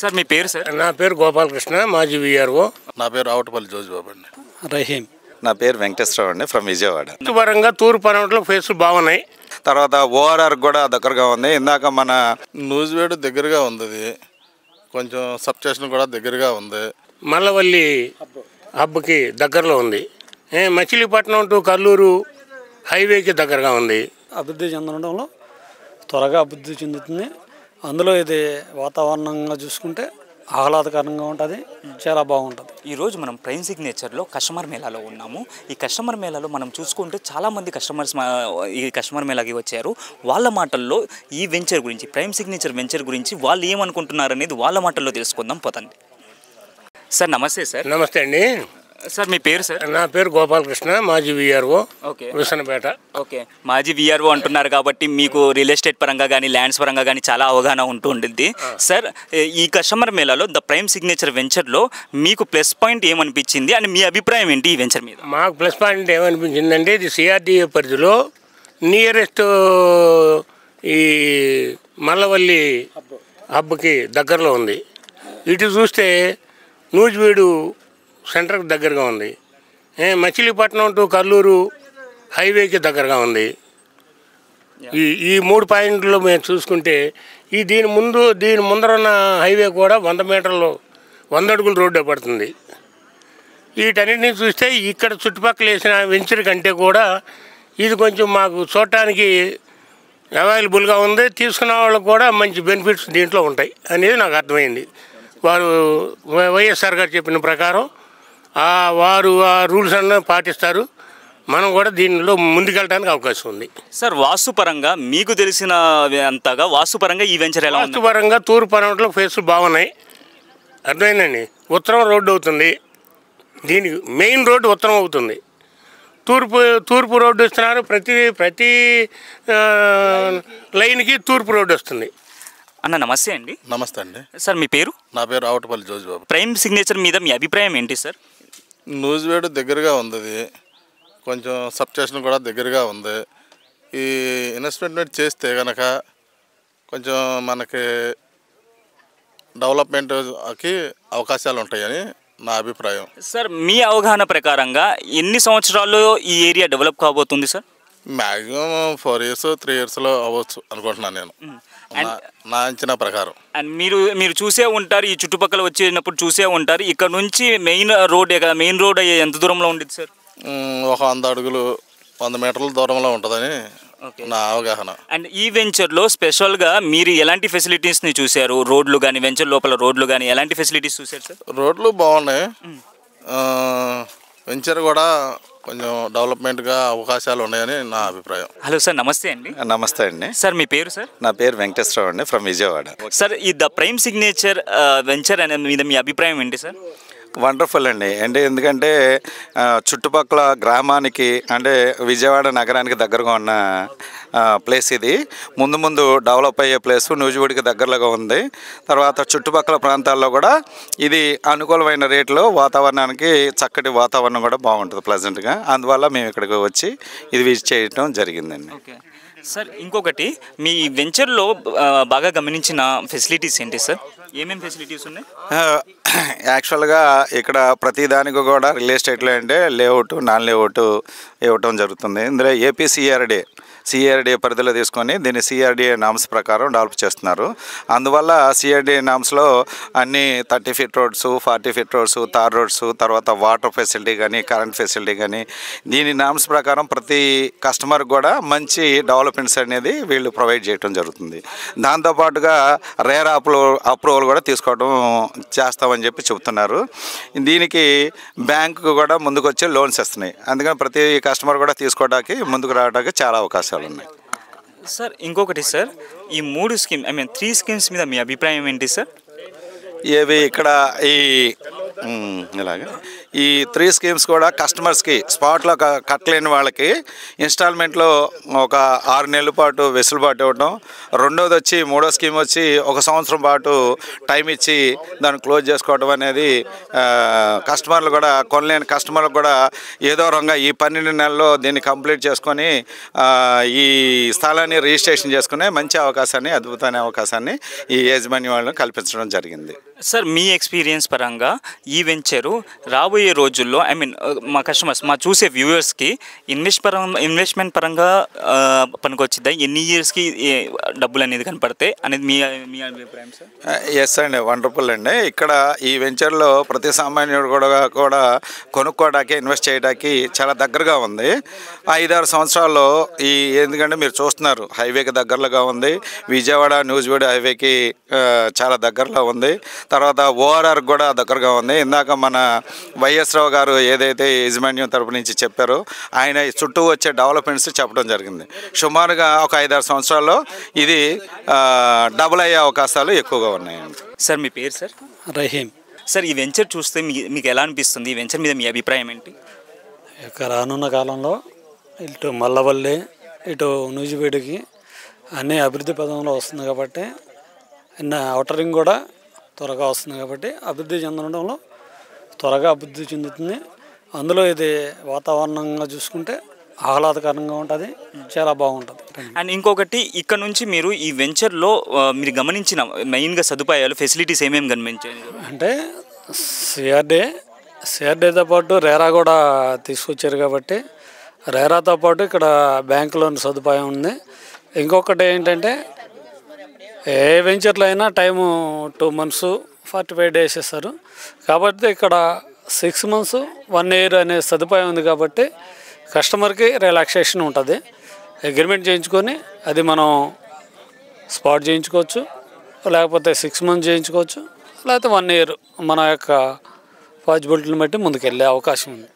Sir మీ పేరు sir? నా పేరు గోపాలకృష్ణ, మాజీ విఆర్ఓ. నా పేరు ఆవుటపల్లి జోజిబాబు అండి. రహీం. నా పేరు వెంకటేశ్వరరావు అండి, ఫ్రమ్ విజయవాడ. పరంగా తూర్పు పరమట్లో ఫేసులు బాగున్నాయి. తర్వాత ఓఆర్ఆర్ కూడా దగ్గరగా ఉంది. ఇందాక మన నూజివేడు దగ్గరగా ఉంది, కొంచెం సబ్ స్టేషన్ కూడా దగ్గరగా ఉంది. మల్లవల్లి హబ్కి దగ్గరలో ఉంది. మచిలీపట్నం టు కల్లూరు హైవేకి దగ్గరగా ఉంది. అభివృద్ధి చెందడంలో త్వరగా అభివృద్ధి చెందుతుంది. అందులో ఇది వాతావరణంగా చూసుకుంటే ఆహ్లాదకరంగా ఉంటుంది, చాలా బాగుంటుంది. ఈరోజు మనం ప్రైమ్ సిగ్నేచర్లో కస్టమర్ మేళాలో ఉన్నాము. ఈ కస్టమర్ మేళాలో మనం చూసుకుంటే చాలామంది కస్టమర్స్ ఈ కస్టమర్ మేళాకి వచ్చారు. వాళ్ళ మాటల్లో ఈ వెంచర్ గురించి, ప్రైమ్ సిగ్నేచర్ వెంచర్ గురించి వాళ్ళు ఏమనుకుంటున్నారు అనేది వాళ్ళ మాటల్లో తెలుసుకుందాం పోతండి. సార్ నమస్తే సార్. నమస్తే అండి సార్. మీ పేరు సార్? నా పేరు గోపాలకృష్ణ, మాజీ విఆర్ఓ. ఓకే. విసనపేట. ఓకే, మాజీ విఆర్ఓ అంటున్నారు కాబట్టి మీకు రియల్ ఎస్టేట్ పరంగా కానీ ల్యాండ్స్ పరంగా కానీ చాలా అవగాహన ఉంటూ ఉంటుంది సార్. ఈ కస్టమర్ మేళాలో ద ప్రైమ్ సిగ్నేచర్ వెంచర్లో మీకు ప్లస్ పాయింట్ ఏమనిపించింది అని మీ అభిప్రాయం ఏంటి ఈ వెంచర్ మీద? మాకు ప్లస్ పాయింట్ ఏమనిపించిందంటే ఇది సిఆర్డిఏ పరిధిలో నియరెస్ట్ ఈ మల్లవల్లి హబ్కి దగ్గరలో ఉంది. ఇటు చూస్తే నూజివీడు సెంటర్కి దగ్గరగా ఉంది. మచిలీపట్నం టు కల్లూరు హైవేకి దగ్గరగా ఉంది. ఈ 3 పాయింట్లు మేము చూసుకుంటే దీని ముందర ఉన్న హైవే కూడా 100 మీటర్లు 100 అడుగుల రోడ్డు పడుతుంది. వీటన్నిటిని చూస్తే ఇక్కడ చుట్టుపక్కల వేసిన వెంచర్ కంటే కూడా ఇది కొంచెం మాకు చూడటానికి అవైలబుల్గా ఉంది. తీసుకున్న వాళ్ళకు కూడా మంచి బెనిఫిట్స్ దీంట్లో ఉంటాయి అనేది నాకు అర్థమైంది. వారు వైఎస్ఆర్ గారు చెప్పిన ప్రకారం వారు ఆ రూల్స్ అన్నీ పాటిస్తారు. మనం కూడా దీనిలో ముందుకెళ్ళడానికి అవకాశం ఉంది. సార్ వాస్తుపరంగా మీకు తెలిసిన అంతగా వాస్తుపరంగా ఈ వెంచర్ ఎలా ఉంది? వాస్తుపరంగా తూర్పు పరమట్లో ఫేసులు బాగున్నాయి. అర్థమైందండి. ఉత్తరం రోడ్డు అవుతుంది, దీనికి మెయిన్ రోడ్డు ఉత్తరం అవుతుంది. తూర్పు రోడ్డు ఇస్తున్నారు. ప్రతి లైన్కి తూర్పు రోడ్డు వస్తుంది. అన్న నమస్తే అండి. నమస్తే అండి. సార్ మీ పేరు? నా పేరు ఆవుటపల్లి జోజిబాబు. ప్రైమ్ సిగ్నేచర్ మీద మీ అభిప్రాయం ఏంటి సార్? నూజివేడు దగ్గరగా ఉంది, కొంచెం సబ్ స్టేషన్ కూడా దగ్గరగా ఉంది. ఈ ఇన్వెస్ట్మెంట్ చేస్తే కనుక కొంచెం మనకి డెవలప్మెంట్కి అవకాశాలు ఉంటాయని నా అభిప్రాయం. సార్ మీ అవగాహన ప్రకారంగా ఎన్ని సంవత్సరాల్లో ఈ ఏరియా డెవలప్ కాబోతుంది సార్? మ్యాక్సిమం 4 years 3 yearsలో అవ్వచ్చు అనుకుంటున్నాను నేను, నా అంచనా ప్రకారం. అండ్ మీరు చూసే ఉంటారు, ఈ చుట్టుపక్కల వచ్చినప్పుడు చూసే ఉంటారు. ఇక్కడ నుంచి మెయిన్ రోడ్ ఎంత దూరంలో ఉండేది సార్? ఒక 100 అడుగులు 100 మీటర్ల దూరంలో ఉంటుందని నా అవగాహన. అండ్ ఈ వెంచర్లో స్పెషల్గా మీరు ఎలాంటి ఫెసిలిటీస్ని చూశారు? రోడ్లు కానీ, వెంచర్ లోపల రోడ్లు కానీ ఎలాంటి ఫెసిలిటీస్ చూశారు సార్? రోడ్లు బాగున్నాయి. వెంచర్ కూడా కొంచెం డెవలప్మెంట్గా అవకాశాలు ఉన్నాయని నా అభిప్రాయం. హలో సార్ నమస్తే అండి. నమస్తే అండి. సార్ మీ పేరు సార్? నా పేరు వెంకటేశ్వరరావు అండి, ఫ్రమ్ విజయవాడ. సార్ ఈ ద ప్రైమ్ సిగ్నేచర్ వెంచర్ అనే మీద మీ అభిప్రాయం ఏంటి సార్? వండర్ఫుల్ అండి. ఎందుకంటే చుట్టుపక్కల గ్రామానికి అంటే విజయవాడ నగరానికి దగ్గరగా ఉన్న ప్లేస్ ఇది. ముందు డెవలప్ అయ్యే ప్లేస్, నూజివీడికి దగ్గరలో ఉంది. తర్వాత చుట్టుపక్కల ప్రాంతాల్లో కూడా ఇది అనుకూలమైన రేట్లో వాతావరణానికి చక్కటి వాతావరణం కూడా బాగుంటుంది ప్లెజెంట్గా. అందువల్ల మేము ఇక్కడికి వచ్చి ఇది విజిట్ చేయడం జరిగిందండి. Okay sir. ఇంకొకటి మీ వెంచర్లో బాగా గమనించిన ఫెసిలిటీస్ ఏంటి సార్? ఏమేమి ఫెసిలిటీస్ ఉన్నాయి? యాక్చువల్గా ఇక్కడ ప్రతిదానికి కూడా రియల్ ఎస్టేట్లో అంటే లేఅవుట్, నాన్ లేఅవుట్ ఇవ్వటం జరుగుతుంది. ఇందులో ఏపీ సిఆర్డిఏ పరిధిలో తీసుకొని దీన్ని సిఆర్డిఏ నామ్స్ ప్రకారం డెవలప్ చేస్తున్నారు. అందువల్ల సిఆర్డిఏ నామ్స్లో అన్ని 30 feet రోడ్స్, 40 feet రోడ్స్, తార్ రోడ్స్, తర్వాత వాటర్ ఫెసిలిటీ కానీ, కరెంట్ ఫెసిలిటీ కానీ దీని నామ్స్ ప్రకారం ప్రతి కస్టమర్కి కూడా మంచి డెవలప్మెంట్స్ అనేది వీళ్ళు ప్రొవైడ్ చేయడం జరుగుతుంది. దాంతోపాటుగా రేర్ అప్రూవల్ కూడా తీసుకోవడం చేస్తామని చెప్పి చెబుతున్నారు. దీనికి బ్యాంకు కూడా ముందుకు వచ్చి లోన్స్ ఇస్తున్నాయి. అందుకని ప్రతి కస్టమర్ కూడా తీసుకోవడానికి ముందుకు రావడానికి చాలా అవకాశాలు ఉన్నాయి సార్. ఇంకొకటి సార్, ఈ 3 స్కీమ్స్ మీద మీ అభిప్రాయం ఏంటి సార్? ఏవి ఇక్కడ ఇలాగా ఈ 3 స్కీమ్స్ కూడా కస్టమర్స్కి స్పాట్లో కట్టలేని వాళ్ళకి ఇన్స్టాల్మెంట్లో ఒక 6 నెలల పాటు వెసులుబాటు ఇవ్వడం, రెండోది వచ్చి మూడో స్కీమ్ వచ్చి 1 సంవత్సరం పాటు టైం ఇచ్చి దాన్ని క్లోజ్ చేసుకోవడం అనేది కస్టమర్లు కూడా కొనలేని కస్టమర్లకు కూడా ఏదో రంగా ఈ 12 నెలల్లో దీన్ని కంప్లీట్ చేసుకొని ఈ స్థలాన్ని రిజిస్ట్రేషన్ చేసుకునే మంచి అవకాశాన్ని, అద్భుతమైన అవకాశాన్ని ఈ యాజమాన్య వాళ్ళని కల్పించడం జరిగింది. సార్, మీ ఎక్స్పీరియన్స్ పరంగా ఈ వెంచరు రాబోయే రోజుల్లో మా కస్టమర్స్, మా చూసే వ్యూవర్స్కి ఇన్వెస్ట్మెంట్ పరంగా పనికొచ్చిద్దా? ఎన్ని ఇయర్స్కి డబ్బులు అనేది కనపడతాయి అనేది మీ అభిప్రాయం సార్? ఎస్ అండి, వండర్ఫుల్ అండి. ఇక్కడ ఈ వెంచర్లో ప్రతి సామాన్యుడు కూడా కొనుక్కోవడానికి, ఇన్వెస్ట్ చేయడానికి చాలా దగ్గరగా ఉంది. 5-6 సంవత్సరాల్లో ఎందుకంటే మీరు చూస్తున్నారు హైవేకి దగ్గరలోగా ఉంది, విజయవాడ న్యూజివీడ్ హైవేకి చాలా దగ్గరలో ఉంది, తర్వాత ఓఆర్ఆర్ కూడా దగ్గరగా ఉంది. ఇందాక మన వైఎస్ రావు గారు ఏదైతే యాజమాన్యం తరపు నుంచి చెప్పారో ఆయన చుట్టూ వచ్చే డెవలప్మెంట్స్ చెప్పడం జరిగింది. సుమారుగా ఒక 5-6 సంవత్సరాల్లో ఇది డబుల్ అయ్యే అవకాశాలు ఎక్కువగా ఉన్నాయండి. సార్, మీ పేరు సార్? రహీం. సార్, ఈ వెంచర్ చూస్తే మీకు ఎలా అనిపిస్తుంది? ఈ వెంచర్ మీద మీ అభిప్రాయం ఏంటి? ఇక రానున్న కాలంలో ఇటు మల్లవల్లి, ఇటు నూజివీడుకి అన్నీ అభివృద్ధి పదంలో వస్తుంది కాబట్టి, ఔటర్ రింగ్ కూడా త్వరగా వస్తుంది కాబట్టి అభివృద్ధి చెందడంలో త్వరగా అభివృద్ధి చెందుతుంది. అందులో ఇది వాతావరణంగా చూసుకుంటే ఆహ్లాదకరంగా ఉంటుంది, చాలా బాగుంటుంది. అండ్ ఇంకొకటి, ఇక్కడ నుంచి మీరు ఈ వెంచర్లో మీరు గమనించిన మెయిన్గా సదుపాయాలు, ఫెసిలిటీస్ ఏమేమి గమనించారు? అంటే సిఆర్డీతో పాటు రేరా కూడా తీసుకొచ్చారు కాబట్టి రేరాతో పాటు ఇక్కడ బ్యాంక్ లోన్ సదుపాయం ఉంది. ఇంకొకటి ఏంటంటే ఏ వెంచర్లో అయినా టైము 2 months 45 days ఇస్తారు కాబట్టి ఇక్కడ 6 months 1 year అనే సదుపాయం ఉంది కాబట్టి కస్టమర్కి రిలాక్సేషన్ ఉంటుంది. అగ్రిమెంట్ చేయించుకొని అది మనం స్పాట్ చేయించుకోవచ్చు, లేకపోతే 6 months చేయించుకోవచ్చు, లేకపోతే 1 year మన యొక్క పాజిబిలిటీని బట్టి ముందుకెళ్ళే అవకాశం ఉంది.